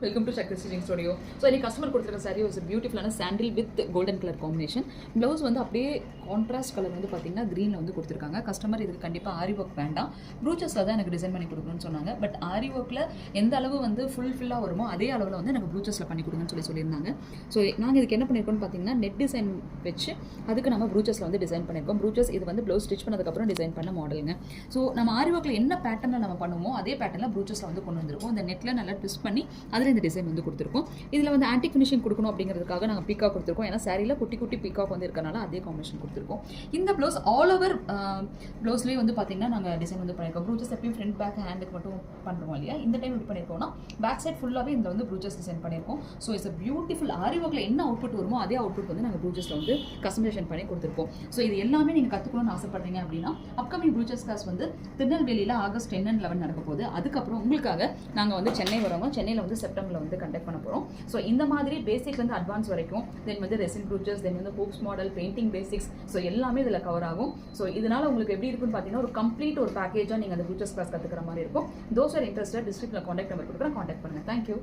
Welcome to Shakti stitching studio. So இன்னைக்கு customer கொடுத்துருக்க சாரி ஒரு பியூட்டிஃபுல்லான sandal with golden colour combination. Blouse வந்து அப்படியே கான்ட்ராஸ்ட் கலர் வந்து பார்த்தீங்கன்னா க்ரீனில் வந்து கொடுத்துருக்காங்க. கஸ்டமர் இதுக்கு கண்டிப்பாக ஆரி ஒர்க் வேண்டாம், ப்ரூச்சஸில் தான் எனக்கு டிசைன் பண்ணி கொடுக்கணும்னு சொன்னாங்க. பட் ஆரி ஒர்க்கில் எந்த அளவு வந்து ஃபுல்லாக வருமோ அதே அளவில் வந்து எனக்கு ப்ரூச்சஸில் பண்ணி கொடுங்கன்னு சொல்லியிருந்தாங்க. ஸோ நாங்கள் இதுக்கு என்ன பண்ணியிருக்கோம்னு பார்த்தீங்கன்னா நெட் டிசைன் வச்சு அதுக்கு நம்ம ப்ரூச்சஸில் வந்து டிசைன் பண்ணியிருக்கோம். ப்ரூச்சஸ் இது வந்து ப்ளவுஸ் ஸ்டிச் பண்ணதுக்கப்புறம் டிசைன் பண்ண மாடலுங்க. ஸோ நம்ம ஆரி ஒர்க்கில் என்ன பேட்டர்னில் நம்ம பண்ணுவோமோ அதே பேட்டர்னில் ப்ரூச்சஸில் வந்து கொண்டு வந்திருக்கோம். இந்த நெட்டில் நல்லா ட்விஸ்ட் பண்ணி அதில் இந்த டிசைன் வந்து கொடுத்துருக்கோம். இதில் வந்து ஆன்டிக் ஃபினிஷிங் கொடுக்கணும் அப்படிங்கிறதுக்காக நாங்கள் பீக்காக் கொடுத்துருக்கோம். ஏன்னா சாரியில் குட்டி குட்டி பீக்காக் வந்து இருக்கனால அதே காம்பினேஷன் கொடுத்துருக்கோம். இந்த ப்ளவுஸ் ஆல் ஓவர் ப்ளவுஸ்லேயே வந்து பார்த்தீங்கன்னா நாங்கள் டிசைன் வந்து பண்ணியிருக்கோம். ப்ரூச்சஸ் எப்பயும் ஃப்ரண்ட் பேக் ஹேண்டுக்கு மட்டும் பண்ணுறோம் இல்லையா, இந்த டைம் எப்படி பண்ணியிருக்கோம்னா பேக் சைட் ஃபுல்லாகவே இதில் வந்து ப்ரூச்சஸ் டிசைன் பண்ணியிருக்கோம். ஸோ இட்ஸ் பியூட்டிஃபுல் ஆரி ஒர்க்கில் என்ன அவுட்புட் வருமோ அதே அவுட்புட் வந்து நாங்கள் ப்ரூச்சஸில் வந்து கஸ்டமைசேஷன் பண்ணி கொடுத்துருக்கோம். ஸோ இது எல்லாமே நீங்கள் கற்றுக்கணும்னு ஆசைப்படுறீங்க அப்படின்னா அப்கமிங் ப்ரூச்சஸ் கிளாஸ் வந்து திருநெல்வேலியில் ஆகஸ்ட் 10 and 11 நடக்க போகுது. அதுக்கப்புறம் உங்களுக்காக நாங்கள் வந்து சென்னை வரோங்க. சென்னையில் வந்து செப்டம்பரில் வந்து கண்டக்ட் பண்ண போகிறோம். ஸோ இந்த மாதிரி பேசிக்லேருந்து அட்வான்ஸ் வரைக்கும் தென் வந்து ரெசின் ப்ரூச்சஸ், தென் வந்து hoops model, painting basics, so எல்லாமே இதில் கவர் ஆகும். ஸோ இதனால் உங்களுக்கு எப்படி இருக்குன்னு பார்த்தீங்கன்னா ஒரு கம்ப்ளீட் ஒரு பேக்கேஜாக நீங்கள் அந்த ப்ரூச்சஸ் கிளாஸ் கற்றுக்கிற மாதிரி இருக்கும். தோஸ் ஆர் இன்ட்ரெஸ்டட் டிஸ்ட்ரிக்டில் காண்டாக்ட் நம்பர் கொடுக்குறேன், காண்டாக்ட் பண்ணுங்கள். தேங்க்யூ.